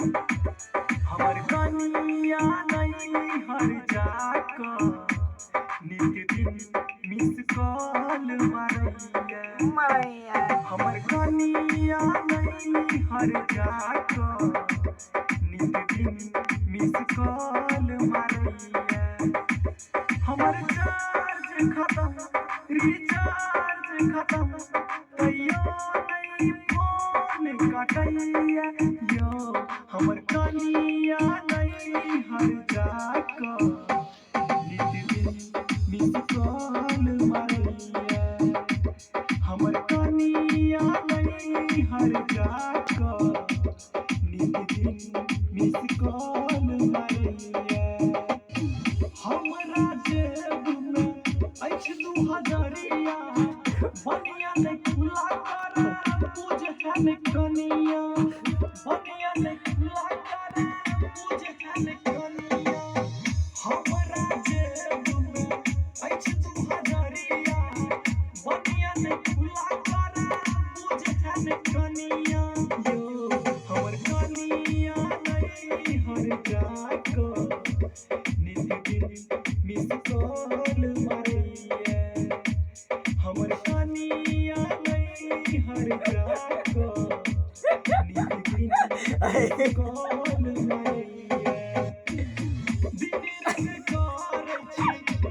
हमर कनिया नहीं हर जाक नित दिन मिस कॉल मारैया हमर कनिया नहीं हर जाक नित दिन मिस कॉल मारैया हमर चार्ज खत्म रिचार्ज खत्म तैयो नहीं फोन कटैया यो हमर कनिया नहीं हर जाक नित दिन मिस कॉल मारैया हमर कनिया नहीं हर जाक नित दिन मिस कॉल मारैया हमरा जेब में अछि 2000 बनिया ने खुला कर पूज है कनिया बनिया ने खुला कर पूज है कनिया हमरा जेब में अछि 2000 बनिया ने खुला कर पूज है कनिया यो हमर कनिया नहीं हर जाक नित दिन मिस कॉल मारैया हमर कनिया नहीं हर जाक नित दिन मिस कॉल मारैया दिन रात करै छी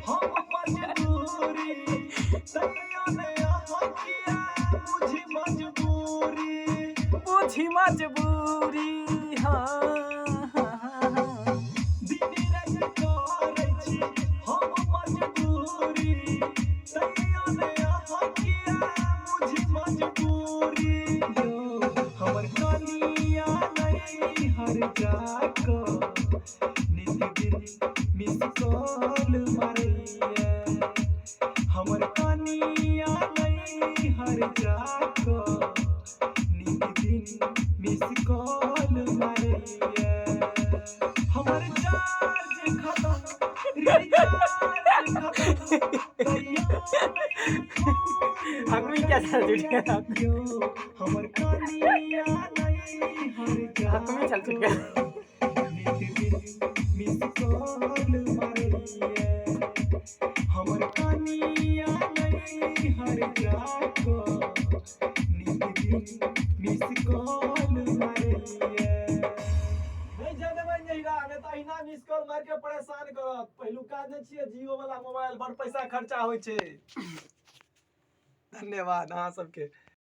हम मजदूरी तैयो नहीं अहाँ किया बुझी मजबूरी हाँ दिन रात करै छी हम मजदूरी तैयो नहीं अहाँ किया बुझी मजबूरी यो हमर कनिया नहीं हर जाक नित दिन मिस कॉल मारैया हमर कनिया नहीं हर जाक नित दिन मिस कॉल मारैया हमर चार्ज खत्म रिचार्ज खत्म तैयो हमें क्या चल रहा है यो हमर कनिया नहीं हर जाक हमें चल चुका नित दिन मिस कॉल मारैया हमर कनिया नहीं हर जाक नित दिन मिस कॉल मारैया नहीं जाने बन जाइला हमें तो अहिना मिस कॉल मार के परेशान करत पहिलुका ने छिए जियो वाला मोबाइल बड़ पैसा खर्चा होय छै धन्यवाद अहाँ सबके।